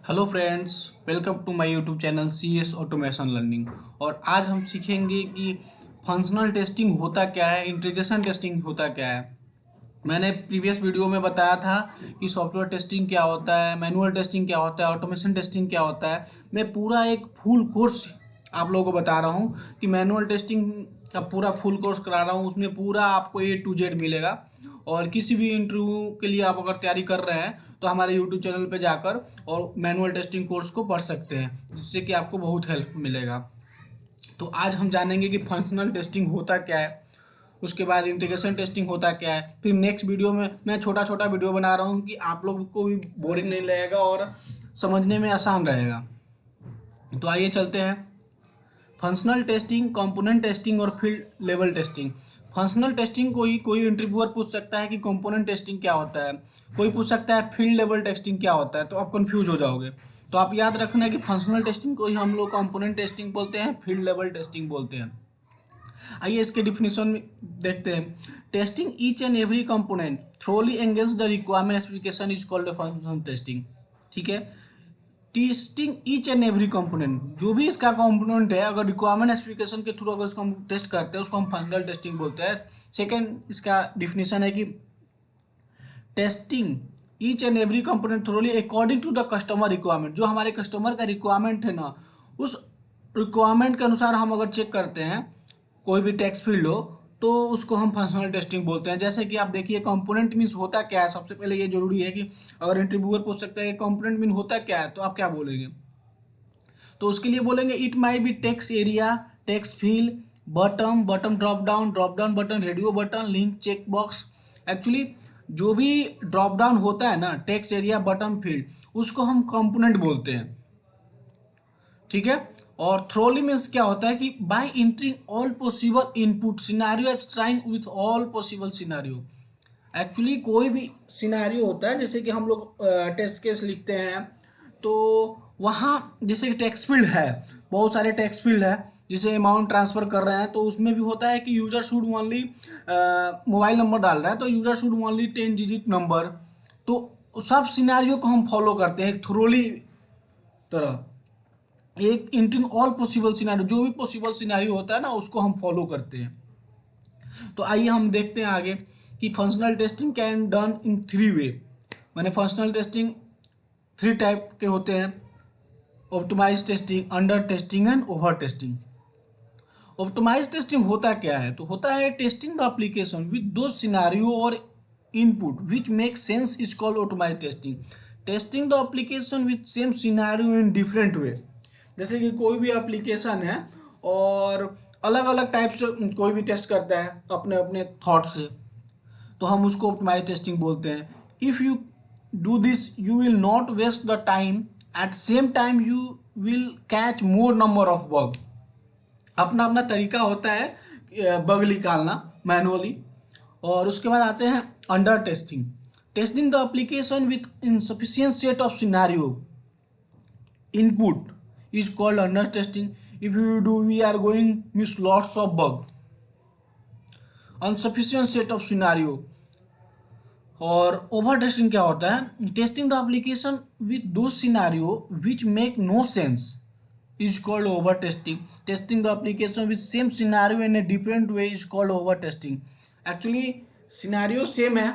Hello friends, welcome to my YouTube channel C S automation learning. और आज हम सीखेंगे कि फंक्शनल टेस्टिंग होता क्या है, इंटीग्रेशन टेस्टिंग होता क्या है। मैंने प्रीवियस वीडियो में बताया था कि सॉफ्टवेयर टेस्टिंग क्या होता है, मैनुअल टेस्टिंग क्या होता है, ऑटोमेशन टेस्टिंग क्या होता है। मैं पूरा एक फुल कोर्स आप लोगों को बता रहा हूँ कि मैनुअल टेस्टिंग का पूरा फुल कोर्स करा रहा हूँ। उसमें पूरा आपको A to Z मिलेगा। और किसी भी इंटरव्यू के लिए आप अगर तैयारी कर रहे हैं तो हमारे यूट्यूब चैनल पे जाकर और मैनुअल टेस्टिंग कोर्स को पढ़ सकते हैं, जिससे कि आपको बहुत हेल्प मिलेगा। तो आज हम जानेंगे कि फंक्शनल टेस्टिंग होता क्या है, उसके बाद इंटीग्रेशन टेस्टिंग होता क्या है। फिर नेक्स्ट वीडियो में मैं छोटा छोटा वीडियो बना रहा हूँ कि आप लोग को भी बोरिंग नहीं लगेगा और समझने में आसान रहेगा। तो आइए चलते हैं। फंक्शनल टेस्टिंग, कंपोनेंट टेस्टिंग और field level testing. Functional testing कोई इंटरव्यूअर पूछ सकता है कि कंपोनेंट टेस्टिंग क्या होता है, कोई पूछ सकता है फील्ड लेवल टेस्टिंग क्या होता है, तो आप कंफ्यूज हो जाओगे। तो आप याद रखना कि फंक्शनल टेस्टिंग को ही हम लोग कंपोनेंट टेस्टिंग बोलते हैं, फील्ड लेवल टेस्टिंग बोलते हैं। आइए इसके डिफिनेशन में देखते हैं। Testing each and every component thoroughly engage the requirement specification is called functional testing. ठीक है। Testing each and every component, जो भी इसका कंपोनेंट है, अगर रिक्वायरमेंट स्पेसिफिकेशन के थ्रू अगर उसको हम टेस्ट करते हैं उसको हम फंक्शनल टेस्टिंग बोलते हैं। सेकेंड इसका डिफिनेशन है कि testing each and every component thoroughly according to the customer requirement. जो हमारे कस्टमर का रिक्वायरमेंट है ना, उस रिक्वायरमेंट के अनुसार हम अगर चेक करते हैं कोई भी टेक्स्ट फील्ड हो तो उसको हम फंक्शनल टेस्टिंग बोलते हैं। जैसे कि आप देखिए कंपोनेंट मीन्स होता क्या है। सबसे पहले ये जरूरी है कि अगर इंटरव्यूअर पूछ सकता है कि कंपोनेंट मीन होता क्या है, तो आप क्या बोलेंगे। तो उसके लिए बोलेंगे it might be text area, text field, button, button drop down button, radio button, link, check box. Actually जो भी ड्रॉप डाउन होता है ना, टेक्स्ट एरिया, बटन, फील्ड, उसको हम कंपोनेंट बोलते हैं। ठीक है। और थ्रोली मीन्स क्या होता है कि by entering all possible input scenario as trying with all possible scenario. Actually कोई भी सिनारियो होता है, जैसे कि हम लोग टेस्ट केस लिखते हैं तो वहाँ जैसे कि टेक्स्ट फील्ड है, बहुत सारे टेक्स्ट फील्ड है। जैसे अमाउंट ट्रांसफर कर रहे हैं तो उसमें भी होता है कि user should only mobile number डाल रहा है तो user should only 10 digit number. तो सब सिनारियो को हम फॉलो करते हैं थ्रोली तरह। एक इंटरिंग ऑल पॉसिबल सिनारियो, जो भी पॉसिबल सिनारियो होता है ना उसको हम फॉलो करते हैं। तो आइए हम देखते हैं आगे कि functional testing can done in 3 way. मैंने फंक्शनल टेस्टिंग 3 टाइप के होते हैं: optimize testing, under testing and over testing. Optimize testing होता क्या है, तो होता है testing the application with two scenario और input which make sense is called optimize testing. Testing the application with same scenario in different way. जैसे कि कोई भी एप्लीकेशन है और अलग अलग टाइप से कोई भी टेस्ट करता है अपने अपने थॉट से, तो हम उसको ऑप्टिमाइज टेस्टिंग बोलते हैं। If you do this you will not waste the time, at same time you will catch more number of bug. अपना अपना तरीका होता है बग निकालना मैनुअली। और उसके बाद आते हैं under testing. Testing the application with insufficient set of scenario input is called under testing. If you do, we are going miss lots of bug. Insufficient set of scenario। और over testing क्या होता है, testing the application with two scenario which make no sense is called over testing. Testing the application with same scenario in a different way is called over testing. Actually scenario same है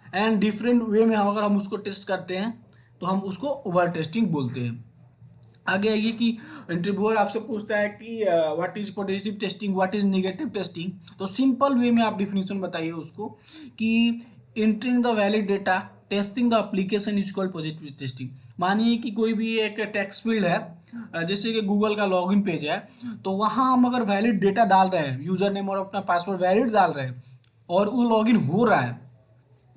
and different way में अगर हम उसको test करते हैं तो हम उसको ओवर टेस्टिंग बोलते हैं। आगे आइए कि इंटरव्यूअर आपसे पूछता है कि what is positive testing, what is negative testing. तो सिंपल वे में आप डिफिनेशन बताइए उसको कि entering the valid data, testing the application is called positive testing. मानिए कि कोई भी एक टेक्स्ट फील्ड है, जैसे कि गूगल का लॉगिन पेज है, तो वहाँ हम अगर वैलिड डेटा डाल रहे हैं, यूजर नेम और अपना पासवर्ड वैलिड डाल रहे हैं और वो लॉगिन हो रहा है,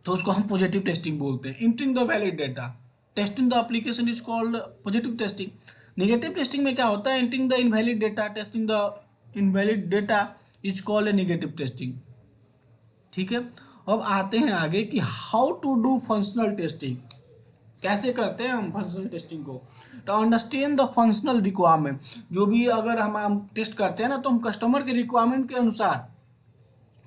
तो उसको हम पॉजिटिव टेस्टिंग बोलते हैं। Entering the valid data, testing the application is called positive testing. Negative testing में क्या होता है, entering the invalid data, testing the invalid data is called a negative testing. ठीक है। अब आते हैं आगे कि how to do functional testing, कैसे करते हैं हम फंक्शनल टेस्टिंग को। तो अंडरस्टैंड द फंक्शनल रिक्वायरमेंट। जो भी अगर हम टेस्ट करते हैं ना, तो हम कस्टमर के रिक्वायरमेंट के अनुसार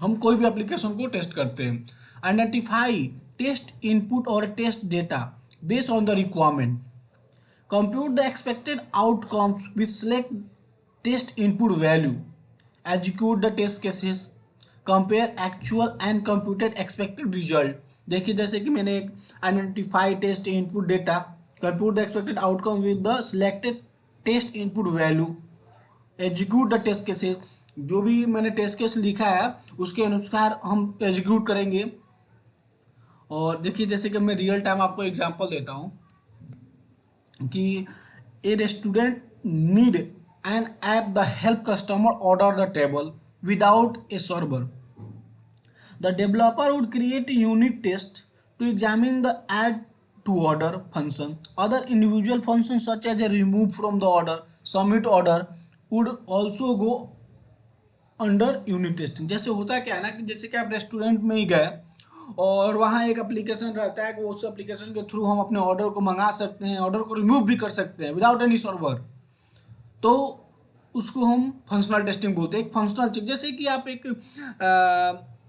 हम कोई भी एप्लीकेशन को टेस्ट करते हैं। आइडेंटिफाई टेस्ट इनपुट और test data based on the requirement. Compute the expected outcomes with select test input value. Execute the test cases. Compare actual and computed expected result. देखिए जैसे कि मैंने एक identify test input data, compute the expected outcome with the selected test input value, execute the test cases. जो भी मैंने test case लिखा है उसके अनुसार हम एग्जीक्यूट करेंगे. और देखिए जैसे कि मैं रियल टाइम आपको एग्जांपल देता हूँ कि a restaurant need an app the help customer order the table without a server. The developer would create unit test to examine the add to order function. Other individual function such as a remove from the order, submit order would also go under unit testing. जैसे होता क्या है ना कि जैसे कि आप restaurant में ही गए और वहाँ एक एप्लीकेशन रहता है कि उस एप्लीकेशन के थ्रू हम अपने ऑर्डर को मंगा सकते हैं, ऑर्डर को रिमूव भी कर सकते हैं विदाउट एनी सर्वर. तो उसको हम फंक्शनल टेस्टिंग बोलते हैं. एक फंक्शनल चेक, जैसे कि आप एक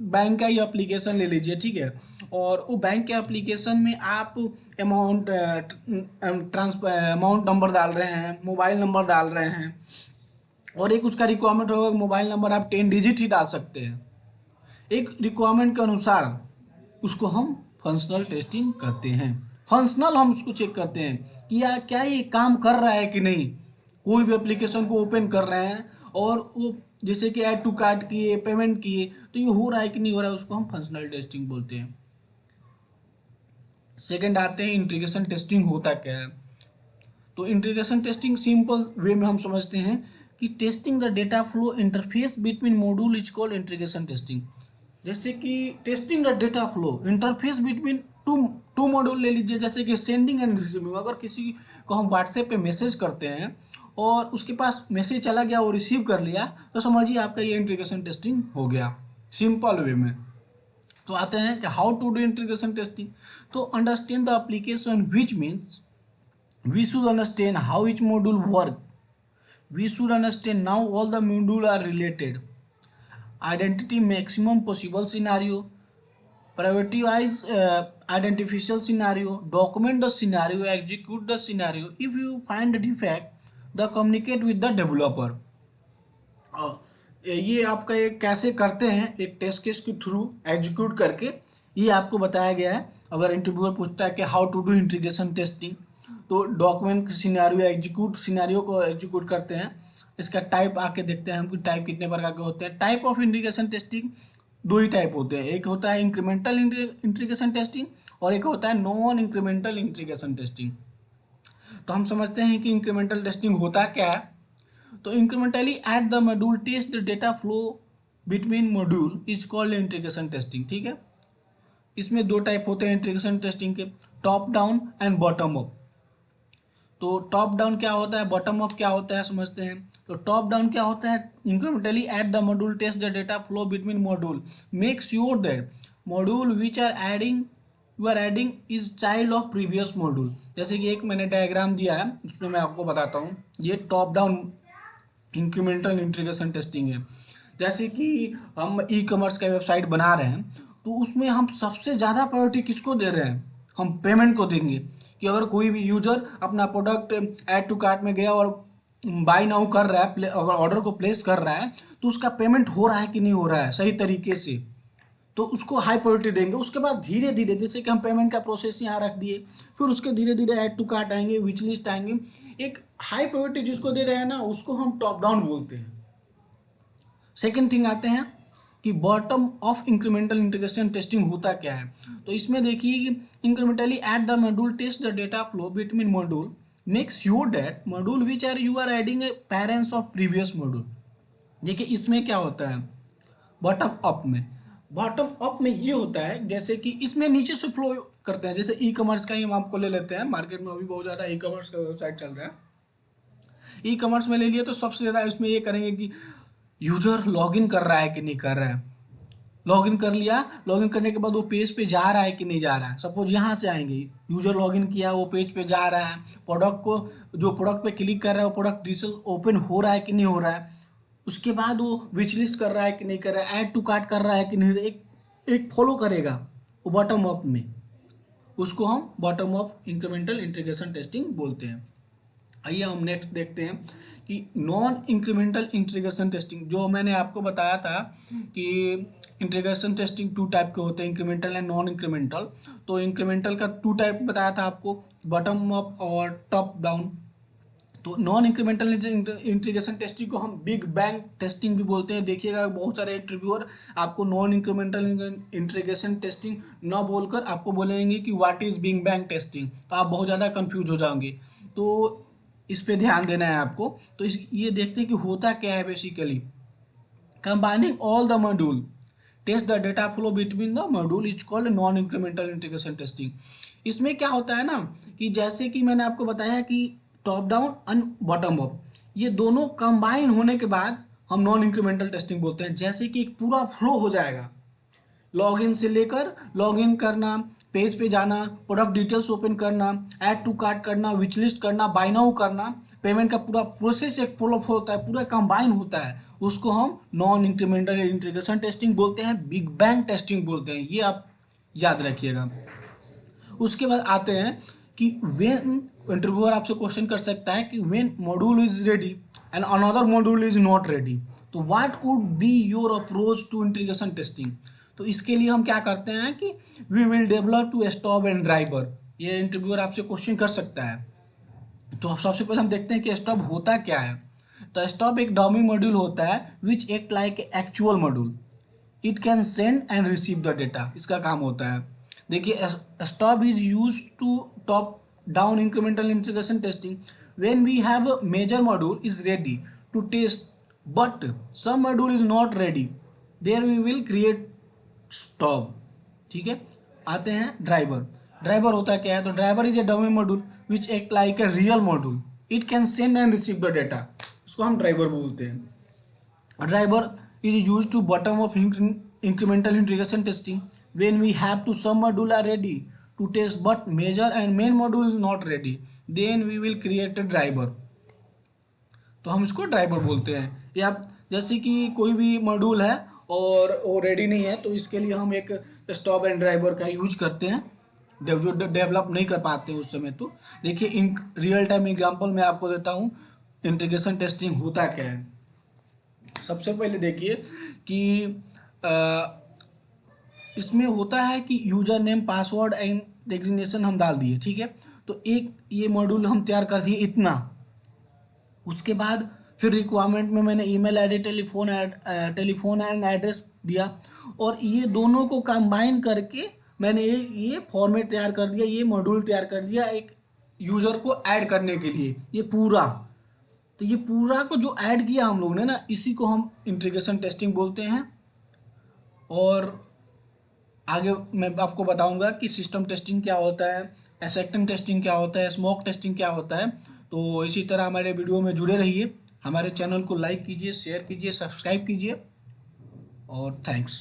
बैंक का ही एप्लीकेशन ले लीजिए, ठीक है, और वो बैंक के एप्लीकेशन में आप अमाउंट अमाउंट नंबर डाल रहे हैं, मोबाइल नंबर डाल रहे हैं, और एक उसका रिक्वायरमेंट होगा मोबाइल नंबर आप 10 डिजिट ही डाल सकते हैं. एक रिक्वायरमेंट के अनुसार उसको हम फंक्शनल टेस्टिंग करते हैं. फंक्शनल हम उसको चेक करते हैं कि या क्या ये काम कर रहा है कि नहीं. कोई भी एप्लीकेशन को ओपन कर रहे हैं और वो जैसे कि ऐड टू कार्ट किए, पेमेंट किए, तो ये हो रहा है कि नहीं हो रहा है, उसको हम फंक्शनल टेस्टिंग बोलते हैं. सेकंड आते हैं इंटीग्रेशन टेस्टिंग होता क्या है. तो इंटीग्रेशन टेस्टिंग सिंपल वे में हम समझते हैं कि testing the data flow interface between module is called integration testing. जैसे कि testing the data flow interface between two module ले लीजिए, जैसे कि सेंडिंग एंड रिसीविंग. अगर किसी को हम व्हाट्सएप पे मैसेज करते हैं और उसके पास मैसेज चला गया, वो रिसीव कर लिया, तो समझिए आपका ये इंटीग्रेशन टेस्टिंग हो गया सिंपल वे में. तो आते हैं कि how to do integration testing. तो understand the application which means we should understand how each module work. We should understand now all the modules are related. Identity maximum possible scenario. Prioritize identification scenario. Document the scenario. Execute the scenario. If you find a defect, the communicate with the developer. ये आपका एक कैसे करते हैं, एक test case के through execute करके, ये आपको बताया गया है. अगर इंटरव्यूअर पूछता है कि how to do integration testing, तो डॉक्यूमेंट सिनेरियो एग्जीक्यूट सिनेरियो को एग्जीक्यूट करते हैं. इसका टाइप आके देखते हैं हम कि टाइप कितने प्रकार के होते हैं. टाइप ऑफ इंटीग्रेशन टेस्टिंग दो ही टाइप होते हैं. एक होता है इंक्रीमेंटल इंटीग्रेशन टेस्टिंग और एक होता है नॉन इंक्रीमेंटल इंटीग्रेशन टेस्टिंग. तो हम समझते हैं कि इंक्रीमेंटल टेस्टिंग होता क्या है. तो incrementally at the module test the data flow between module is called integration testing. ठीक है, इसमें दो टाइप होते हैं इंटीग्रेशन टेस्टिंग के, top down and bottom up. तो टॉप डाउन क्या होता है, बॉटम अप क्या होता है, समझते हैं. तो टॉप डाउन क्या होता है, incrementally at the module test the data flow between module, make sure that module which are adding you are adding is child of previous module. जैसे कि एक मैंने डायग्राम दिया है, उसमें मैं आपको बताता हूँ. ये top down incremental integration testing है. जैसे कि हम ई कॉमर्स का वेबसाइट बना रहे हैं, तो उसमें हम सबसे ज़्यादा प्रायोरिटी किसको दे रहे हैं, हम पेमेंट को देंगे. कि अगर कोई भी यूजर अपना प्रोडक्ट ऐड टू कार्ट में गया और बाय नाउ कर रहा है, अगर ऑर्डर को प्लेस कर रहा है, तो उसका पेमेंट हो रहा है कि नहीं हो रहा है सही तरीके से, तो उसको हाई प्रायोरिटी देंगे. उसके बाद धीरे धीरे जैसे कि हम पेमेंट का प्रोसेस यहाँ रख दिए, फिर उसके धीरे धीरे ऐड टू कार्ट आएंगे, विच लिस्ट आएंगे. एक हाई प्रायोरिटी जिसको दे रहे हैं ना, उसको हम टॉप डाउन बोलते हैं. सेकेंड थिंग आते हैं कि bottom of incremental integration testing होता क्या है. तो इसमें देखिए कि incrementally at the module test the data flow between module, make sure that module which are you are adding a parents of previous module. देखिए इसमें क्या होता है बॉटम अप में. बॉटम अप में ये होता है जैसे कि इसमें नीचे से फ्लो करते हैं. जैसे ई कॉमर्स का ही हम आपको ले लेते हैं, मार्केट में अभी बहुत ज़्यादा ई कॉमर्स का वेबसाइट चल रहा है. ई कॉमर्स में ले लिए तो सबसे ज़्यादा इसमें ये करेंगे कि यूजर लॉगिन कर रहा है कि नहीं कर रहा है. लॉगिन कर लिया, लॉगिन करने के बाद वो पेज पे जा रहा है कि नहीं जा रहा है. सपोज यहाँ से आएंगे, यूजर लॉगिन किया, वो पेज पे जा रहा है, प्रोडक्ट को जो प्रोडक्ट पे क्लिक कर रहा है वो प्रोडक्ट डिटेल ओपन हो रहा है कि नहीं हो रहा है. उसके बाद वो विच लिस्ट कर रहा है कि नहीं कर रहा है, ऐड टू कार्ट कर रहा है कि नहीं, एक फॉलो करेगा वो बॉटम अप में. उसको हम bottom up incremental integration testing बोलते हैं. आइए हम नेक्स्ट देखते हैं कि नॉन इंक्रीमेंटल इंटीग्रेशन टेस्टिंग, जो मैंने आपको बताया था कि इंटीग्रेशन टेस्टिंग टू टाइप के होते हैं, इंक्रीमेंटल एंड नॉन इंक्रीमेंटल। तो इंक्रीमेंटल का टू टाइप बताया था आपको, बॉटम अप और टॉप डाउन। तो नॉन इंक्रीमेंटल इंटीग्रेशन टेस्टिंग को हम बिग बैंग टेस्टिंग भी बोलते हैं। देखिएगा बहुत सारे इंटरव्यूअर आपको नॉन इंक्रीमेंटल इंटीग्रेशन टेस्टिंग ना बोलकर आपको बोलेंगे कि what is big bang testing, तो आप बहुत ज़्यादा कंफ्यूज हो जाओगे। तो इस पे ध्यान देना है आपको। तो ये देखते हैं कि होता क्या है basically. Combining all the module test the data flow between the module is called non incremental integration testing. इसमें क्या होता है ना कि जैसे कि मैंने आपको बताया कि top down and bottom up, ये दोनों कंबाइन होने के बाद हम नॉन इंक्रीमेंटल टेस्टिंग बोलते हैं। जैसे कि एक पूरा फ्लो हो जाएगा, लॉगिन से लेकर लॉगिन करना, पेज पे जाना, प्रोडक्ट डिटेल्स ओपन करना, ऐड टू कार्ट करना, विच लिस्ट करना, बाय नाउ करना, पेमेंट का पूरा प्रोसेस एक फॉलो होता है, पूरा कंबाइन होता है, उसको हम नॉन इंक्रीमेंटल इंटीग्रेशन टेस्टिंग बोलते हैं, बिग बैंग टेस्टिंग बोलते हैं। ये आप याद रखिएगा। उसके बाद आते हैं कि व्हेन इंटरव्यूअर आपसे क्वेश्चन कर सकता है कि when module is ready and another module is not ready, तो what would be your approach to integration testing. तो इसके लिए हम क्या करते हैं कि we will develop two stub and driver. ये इंटरव्यूअर आपसे क्वेश्चन कर सकता है। तो सबसे पहले हम देखते हैं कि स्टॉप होता क्या है। तो स्टॉप एक डमी मॉड्यूल होता है which act like actual module, it can send and receive the data, इसका काम होता है। देखिए stop is use to top down incremental integration testing when we have a major module is ready to test but some module is not ready, there we will create stop. ठीक है, आते हैं driver. Driver होता क्या है, तो driver is a dummy module which act like a real module, it can send and receive the data, इसको हम ड्राइवर बोलते हैं। Driver is used to bottom of incremental integration testing when we have to some module are ready to test but major and main module is not ready, then we will create a driver। तो हम इसको driver बोलते हैं। या जैसे कि कोई भी मॉड्यूल है और वो रेडी नहीं है, तो इसके लिए हम एक स्टॉप एंड ड्राइवर का यूज करते हैं, जो डेवलप नहीं कर पाते हैं उस समय। तो देखिए इन रियल टाइम एग्जांपल मैं आपको देता हूँ इंटीग्रेशन टेस्टिंग होता क्या है। सबसे पहले देखिए कि इसमें होता है कि user name, password and designation हम डाल दिए। ठीक है, तो एक ये मॉड्यूल हम तैयार कर दिए इतना। उसके बाद फिर रिक्वायरमेंट में मैंने email ID, telephone and address दिया, और ये दोनों को कंबाइन करके मैंने ये फॉर्मेट तैयार कर दिया, ये मॉड्यूल तैयार कर दिया एक यूजर को ऐड करने के लिए। ये पूरा, तो ये पूरा को जो ऐड किया हम लोगों ने ना, इसी को हम इंटीग्रेशन टेस्टिंग बोलते हैं। और आगे मैं आपको बताऊंगा कि सिस्टम टेस्टिंग क्या होता है, एक्सेप्टेंस टेस्टिंग क्या होता है, स्मोक टेस्टिंग क्या होता है। तो इसी तरह हमारे वीडियो में जुड़े रहिए, हमारे चैनल को लाइक कीजिए, शेयर कीजिए, सब्सक्राइब कीजिए, और थैंक्स।